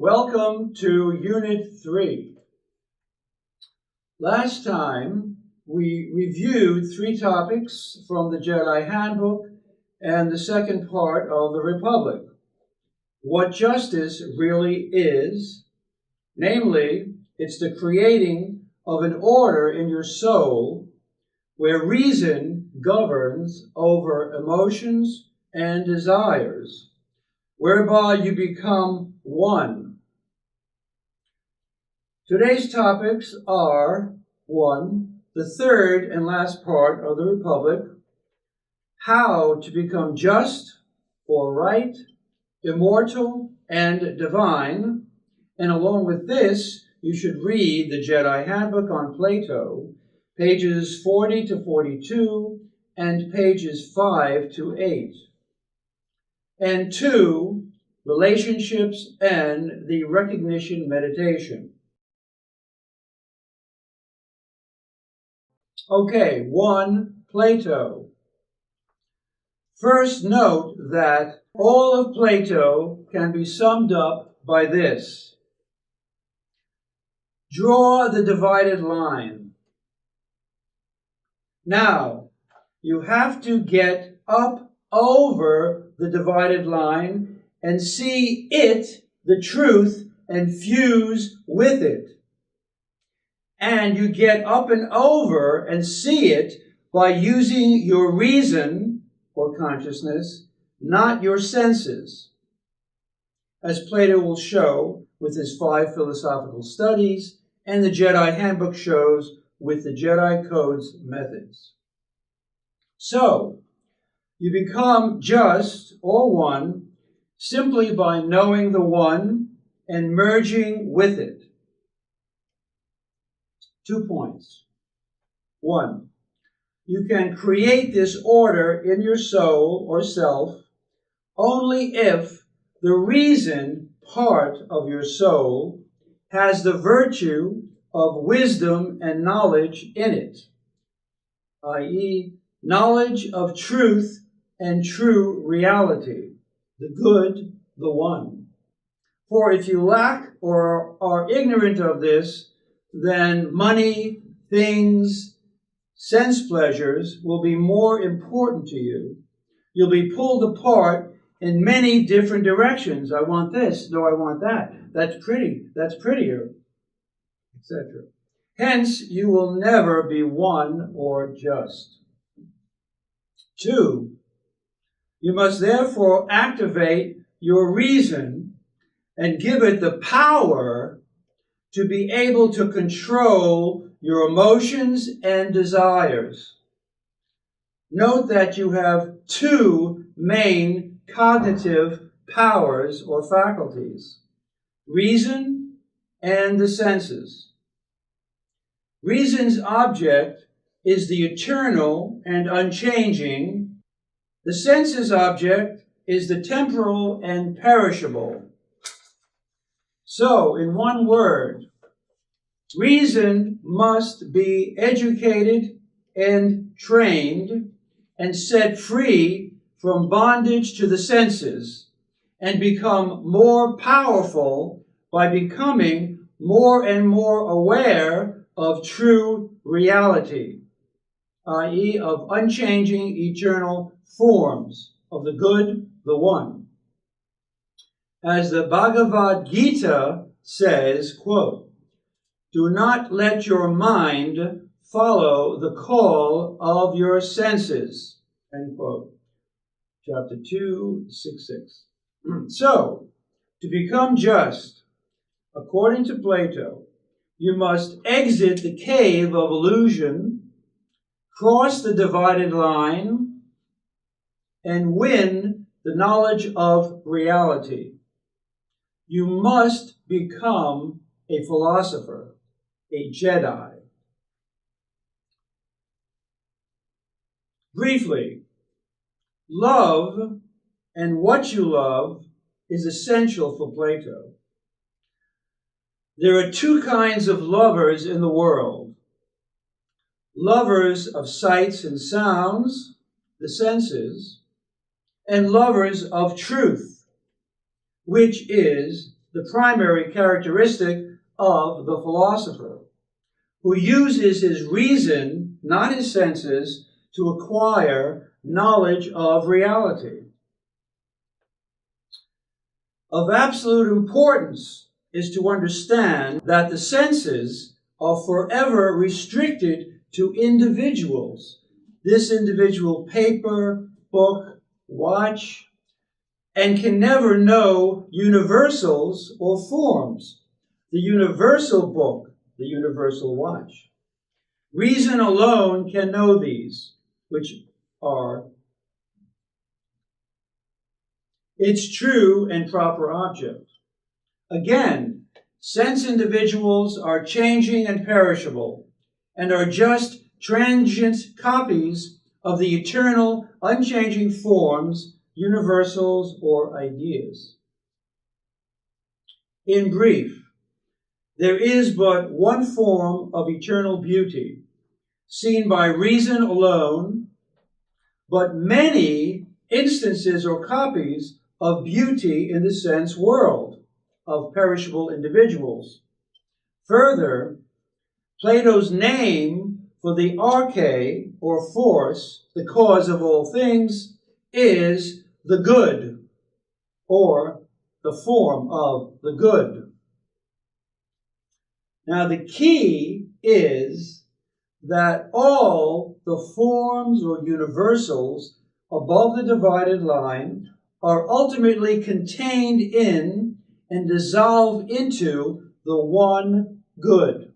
Welcome to Unit 3. Last time we reviewed 3 topics from the Jedi Handbook and the second part of the Republic. What justice really is, namely, it's the creating of an order in your soul where reason governs over emotions and desires, whereby you become one. Today's topics are 1. The third and last part of the Republic, how to become just or right, immortal, and divine. And along with this, you should read the Jedi Handbook on Plato, pages 40 to 42 and pages 5 to 8. And 2, relationships and the recognition meditation. Okay, 1, Plato. First, note that all of Plato can be summed up by this. Draw the divided line. Now, you have to get up over the divided line and see it, the truth, and fuse with it. And you get up and over and see it by using your reason or consciousness, not your senses, as Plato will show with his 5 philosophical studies and the Jedi Handbook shows with the Jedi Code's methods. So, you become just or one simply by knowing the one and merging with it. 2 points. 1, you can create this order in your soul or self only if the reason part of your soul has the virtue of wisdom and knowledge in it, i.e., knowledge of truth and true reality, the good, the one. For if you lack or are ignorant of this, then money, things, sense pleasures will be more important to you. You'll be pulled apart in many different directions. I want this. No, I want that. That's pretty. That's prettier, etc. Hence, you will never be one or just. 2, you must therefore activate your reason and give it the power to be able to control your emotions and desires. Note that you have 2 main cognitive powers or faculties, reason and the senses. Reason's object is the eternal and unchanging. The senses' object is the temporal and perishable. So, in one word, reason must be educated and trained and set free from bondage to the senses and become more powerful by becoming more and more aware of true reality, i.e., of unchanging eternal forms of the good, the one. As the Bhagavad Gita says, quote, do not let your mind follow the call of your senses, end quote. Chapter 2, 6. So, to become just, according to Plato, you must exit the cave of illusion, cross the divided line, and win the knowledge of reality. You must become a philosopher, a Jedi. Briefly, love and what you love is essential for Plato. There are 2 kinds of lovers in the world. Lovers of sights and sounds, the senses, and lovers of truth, which is the primary characteristic of the philosopher, who uses his reason, not his senses, to acquire knowledge of reality. Of absolute importance is to understand that the senses are forever restricted to individuals. This individual paper, book, watch, and can never know universals or forms. The universal book, the universal watch. Reason alone can know these, which are its true and proper object. Again, sense individuals are changing and perishable, and are just transient copies of the eternal, unchanging forms, universals, or ideas. In brief, there is but one form of eternal beauty, seen by reason alone, but many instances or copies of beauty in the sense world of perishable individuals. Further, Plato's name for the arche, or force, the cause of all things, is the good, or the form of the good. Now, the key is that all the forms or universals above the divided line are ultimately contained in and dissolve into the one good,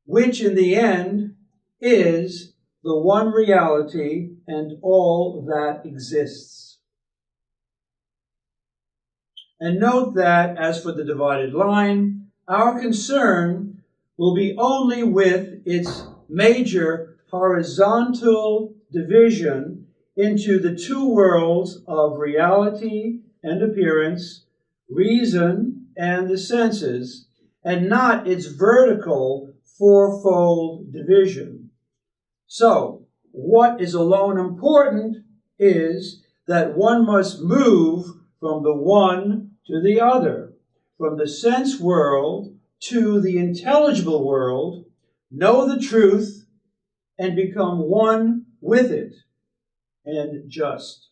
which in the end is the one reality and all that exists. And note that, as for the divided line, our concern will be only with its major horizontal division into the two worlds of reality and appearance, reason and the senses, and not its vertical fourfold division. So, what is alone important is that one must move from the one to the other, from the sense world to the intelligible world, know the truth, and become one with it, and just.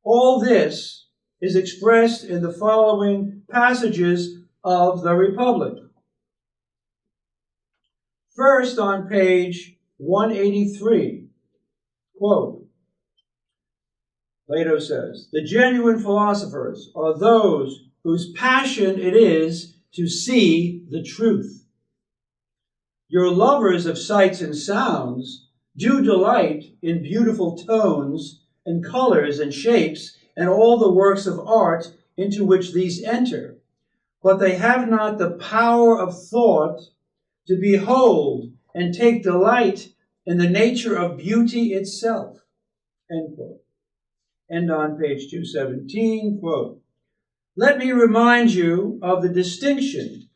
All this is expressed in the following passages of the Republic. First, on page 183, quote, Plato says, "The genuine philosophers are those whose passion it is to see the truth. Your lovers of sights and sounds do delight in beautiful tones and colors and shapes and all the works of art into which these enter, but they have not the power of thought to behold and take delight in the nature of beauty itself." End quote. And on page 217, quote, "Let me remind you of the distinction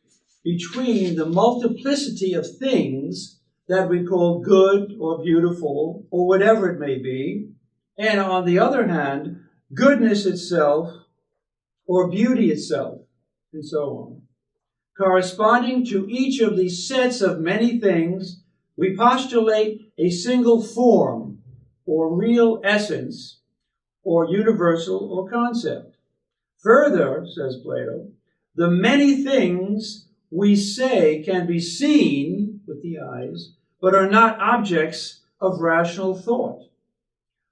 between the multiplicity of things that we call good or beautiful or whatever it may be, and on the other hand, goodness itself or beauty itself, and so on. Corresponding to each of these sets of many things, we postulate a single form or real essence or universal or concept. Further, says Plato, the many things we say can be seen with the eyes, but are not objects of rational thought,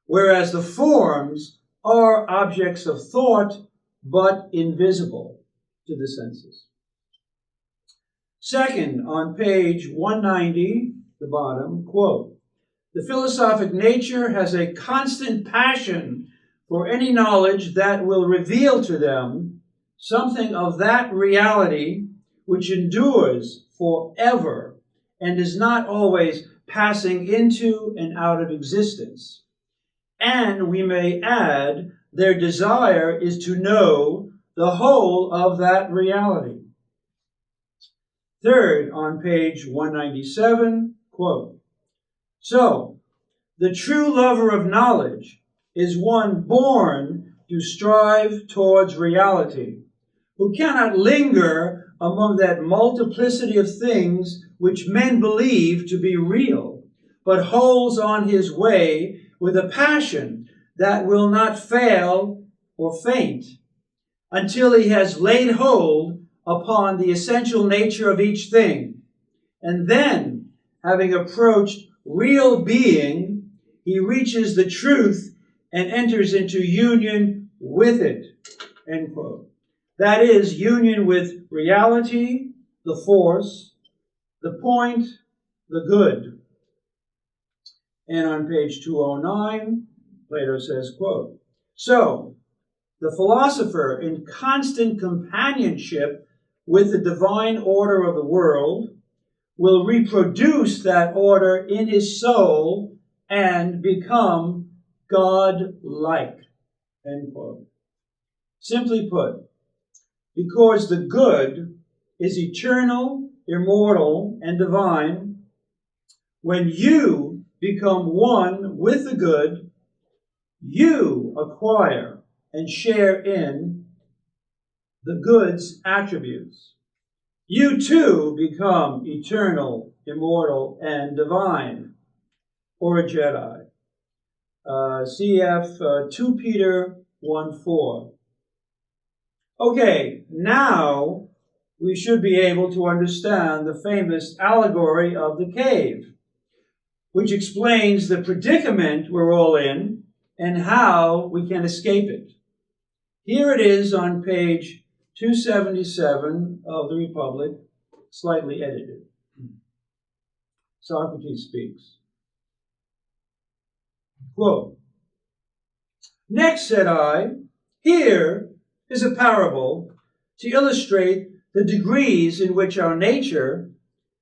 whereas the forms are objects of thought, but invisible to the senses. Second, on page 190, the bottom, quote, "The philosophic nature has a constant passion for any knowledge that will reveal to them something of that reality which endures forever and is not always passing into and out of existence. And we may add, their desire is to know the whole of that reality. Third, on page 197, quote, so, the true lover of knowledge is one born to strive towards reality, who cannot linger among that multiplicity of things which men believe to be real, but holds on his way with a passion that will not fail or faint, until he has laid hold upon the essential nature of each thing. And then, having approached real being, he reaches the truth and enters into union with it. End quote. That is, union with reality, the force, the point, the good. And on page 209, Plato says, quote, so, the philosopher, in constant companionship with the divine order of the world, will reproduce that order in his soul and become God-like. End quote. Simply put, because the good is eternal, immortal, and divine, when you become one with the good, you acquire and share in the good's attributes. You too become eternal, immortal, and divine, or a Jedi. Cf. 2 Peter 1:4. Okay, now we should be able to understand the famous allegory of the cave, which explains the predicament we're all in and how we can escape it. Here it is on page 277 of the Republic, slightly edited. Socrates speaks. Quote, next, said I, here is a parable to illustrate the degrees in which our nature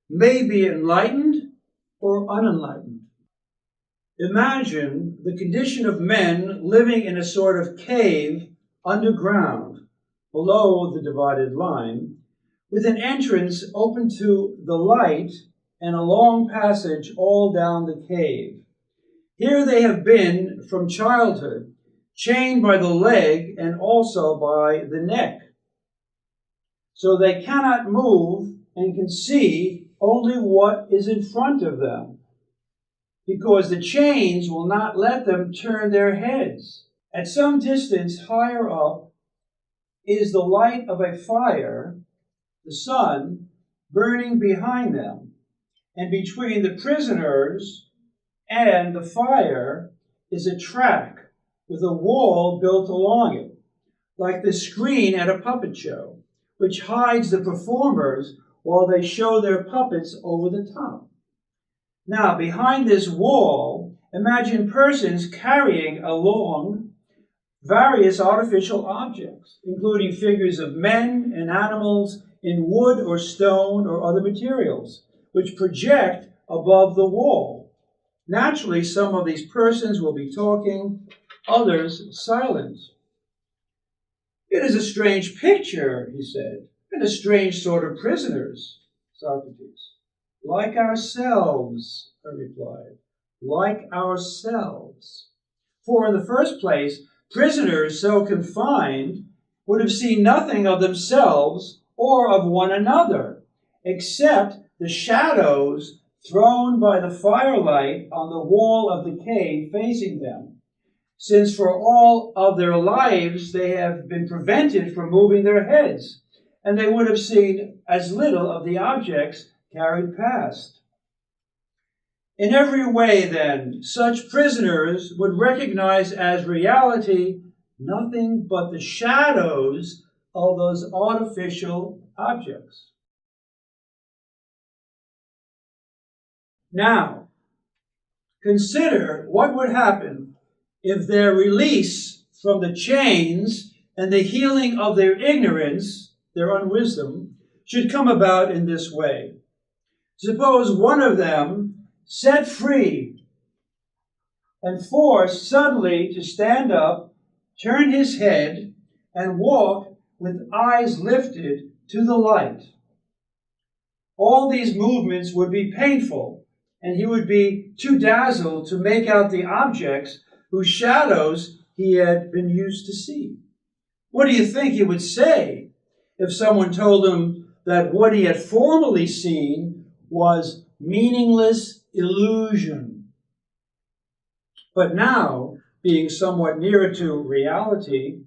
may be enlightened or unenlightened. Imagine the condition of men living in a sort of cave underground, below the divided line, with an entrance open to the light and a long passage all down the cave. Here they have been from childhood, chained by the leg and also by the neck. So they cannot move and can see only what is in front of them, because the chains will not let them turn their heads. At some distance higher up is the light of a fire, the sun, burning behind them, and between the prisoners and the fire is a track with a wall built along it, like the screen at a puppet show, which hides the performers while they show their puppets over the top. Now, behind this wall, imagine persons carrying along various artificial objects, including figures of men and animals in wood or stone or other materials, which project above the wall. Naturally, some of these persons will be talking, others silent. It is a strange picture, he said, and a strange sort of prisoners, Socrates. Like ourselves, I replied, like ourselves. For in the first place, prisoners so confined would have seen nothing of themselves or of one another, except the shadows thrown by the firelight on the wall of the cave facing them, since for all of their lives they have been prevented from moving their heads, and they would have seen as little of the objects carried past. In every way, then, such prisoners would recognize as reality nothing but the shadows of those artificial objects. Now, consider what would happen if their release from the chains and the healing of their ignorance, their unwisdom, should come about in this way. Suppose one of them, set free and forced suddenly to stand up, turn his head, and walk with eyes lifted to the light. All these movements would be painful, and he would be too dazzled to make out the objects whose shadows he had been used to see. What do you think he would say if someone told him that what he had formerly seen was meaningless illusion? But now, being somewhat nearer to reality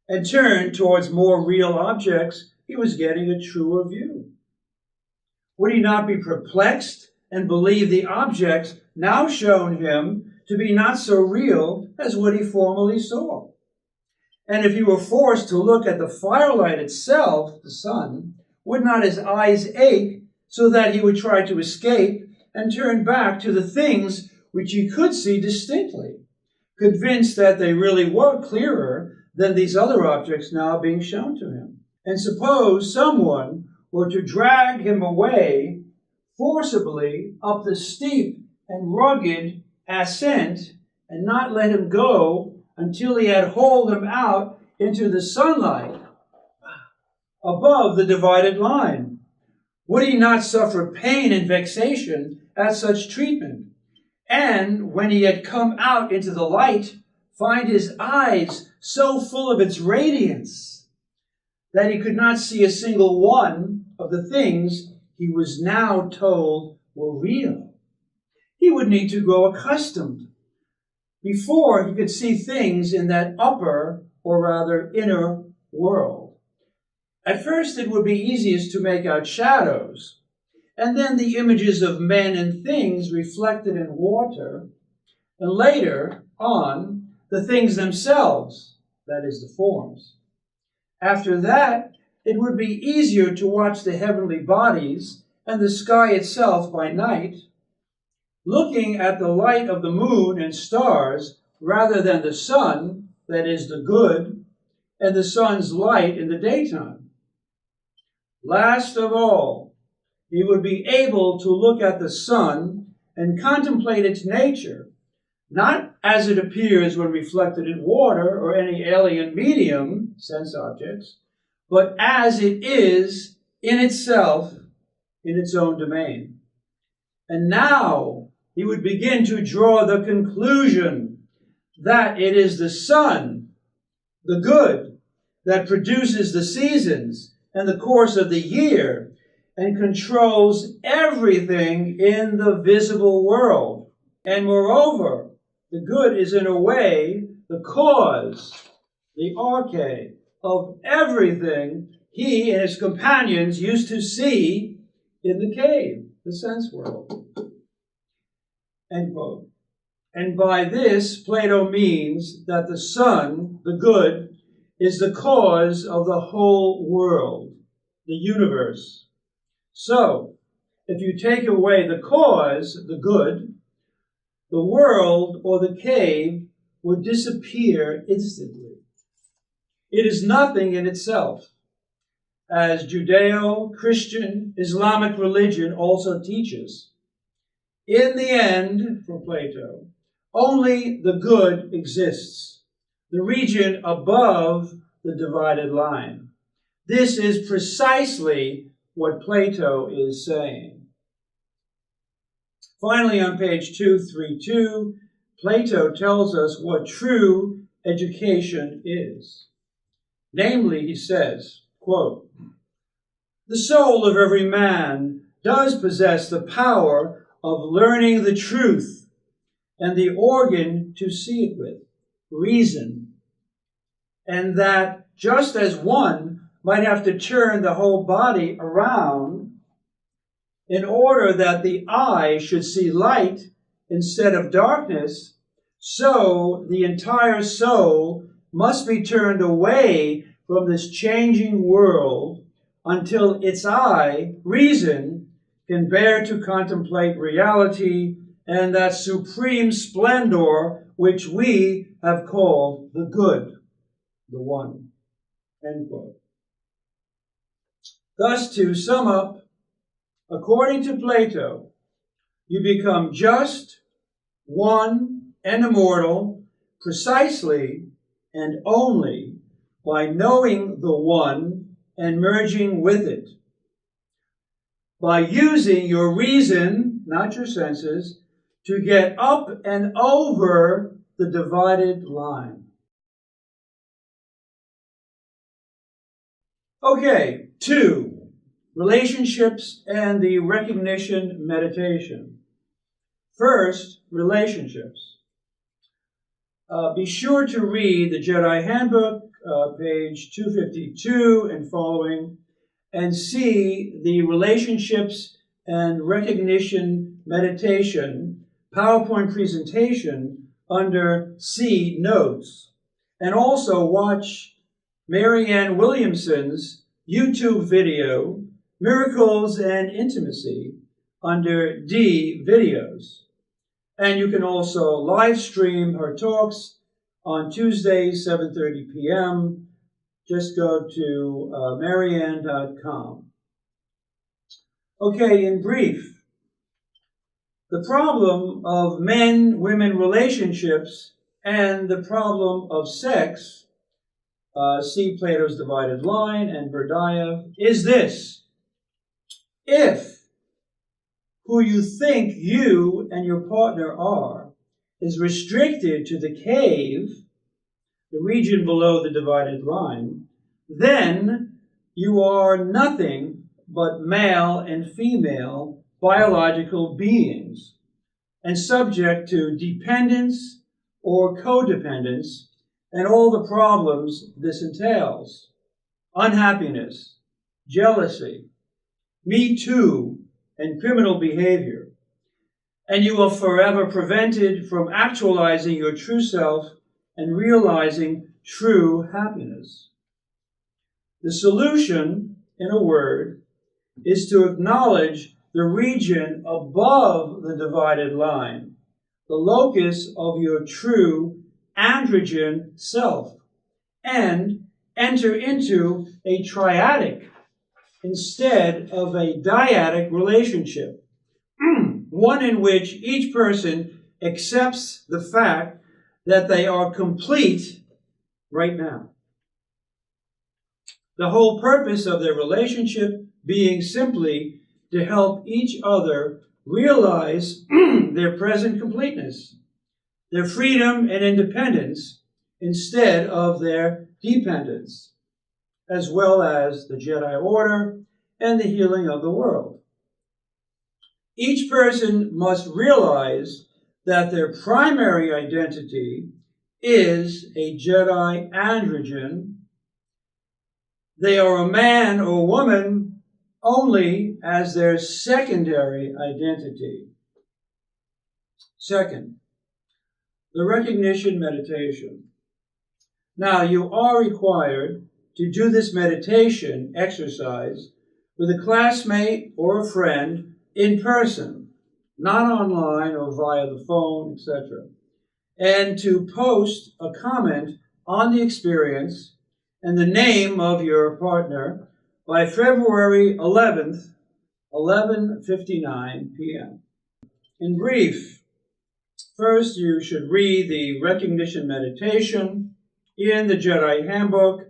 and turned towards more real objects, he was getting a truer view. Would he not be perplexed and believe the objects now shown him to be not so real as what he formerly saw? And if he were forced to look at the firelight itself, the sun, would not his eyes ache so that he would try to escape and turn back to the things which he could see distinctly, convinced that they really were clearer than these other objects now being shown to him? And suppose someone were to drag him away forcibly up the steep and rugged ascent and not let him go until he had hauled him out into the sunlight above the divided line. Would he not suffer pain and vexation at such treatment? And when he had come out into the light, find his eyes so full of its radiance that he could not see a single one of the things he was now told were real? He would need to grow accustomed before he could see things in that upper, or rather inner, world. At first it would be easiest to make out shadows, and then the images of men and things reflected in water, and later on, the things themselves, that is, the forms. After that, it would be easier to watch the heavenly bodies and the sky itself by night, looking at the light of the moon and stars rather than the sun, that is, the good, and the sun's light in the daytime. Last of all, he would be able to look at the sun and contemplate its nature, not as it appears when reflected in water or any alien medium, sense objects, but as it is in itself, in its own domain. And now he would begin to draw the conclusion that it is the sun, the good, that produces the seasons and the course of the year and controls everything in the visible world. And moreover, the good is in a way the cause, the arche, of everything he and his companions used to see in the cave, the sense world. End quote. And by this, Plato means that the sun, the good, is the cause of the whole world, the universe. So, if you take away the cause, the good, the world or the cave would disappear instantly. It is nothing in itself, as Judeo-Christian Islamic religion also teaches. In the end, for Plato, only the good exists, the region above the divided line. This is precisely what Plato is saying. Finally, on page 232, Plato tells us what true education is. Namely, he says, quote, "The soul of every man does possess the power of learning the truth and the organ to see it with, reason, and that just as one might have to turn the whole body around in order that the eye should see light instead of darkness, so the entire soul must be turned away from this changing world until its eye, reason, can bear to contemplate reality and that supreme splendor which we have called the good, the one." End quote. Thus, to sum up, according to Plato, you become just, one, and immortal precisely and only by knowing the One and merging with it, by using your reason, not your senses, to get up and over the divided line. Okay, 2, relationships and the recognition meditation. First, relationships. Be sure to read the Jedi Handbook, page 252 and following, and see the relationships and recognition meditation PowerPoint presentation under C, Notes. And also watch Marianne Williamson's YouTube video, Miracles and Intimacy, under D, Videos. And you can also live stream her talks on Tuesdays, 7:30 p.m. Just go to marianne.com. Okay, in brief, the problem of men-women relationships and the problem of sex, see Plato's Divided Line and Berdyaev, is this. If who you think you and your partner are is restricted to the cave, the region below the divided line, then you are nothing but male and female biological beings and subject to dependence or codependence and all the problems this entails. Unhappiness, jealousy, me too, and criminal behavior. And you are forever prevented from actualizing your true self and realizing true happiness. The solution, in a word, is to acknowledge the region above the divided line, the locus of your true androgen self, and enter into a triadic instead of a dyadic relationship, one in which each person accepts the fact that they are complete right now. The whole purpose of their relationship being simply to help each other realize their present completeness, their freedom and independence instead of their dependence, as well as the Jedi Order and the healing of the world. Each person must realize that their primary identity is a Jedi androgen. They are a man or woman only as their secondary identity. Second, the recognition meditation. Now, you are required to do this meditation exercise with a classmate or a friend in person, not online or via the phone, etc., and to post a comment on the experience and the name of your partner by February 11th, 11:59 p.m. In brief, first you should read the recognition meditation in the Jedi Handbook,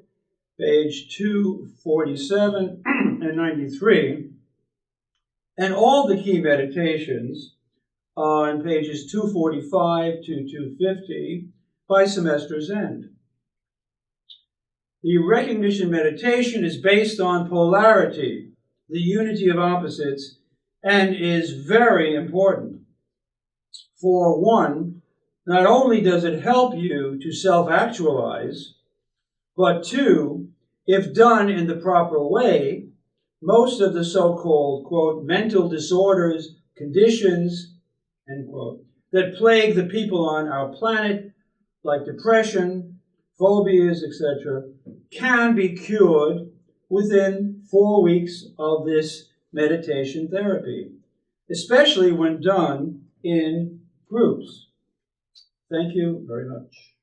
page 247 and 93, and all the key meditations on pages 245 to 250 by semester's end. The recognition meditation is based on polarity, the unity of opposites, and is very important. For one, not only does it help you to self-actualize, but two, if done in the proper way, most of the so-called, quote, mental disorders, conditions, end quote, that plague the people on our planet, like depression, phobias, etc., can be cured within 4 weeks of this meditation therapy, especially when done in groups. Thank you very much.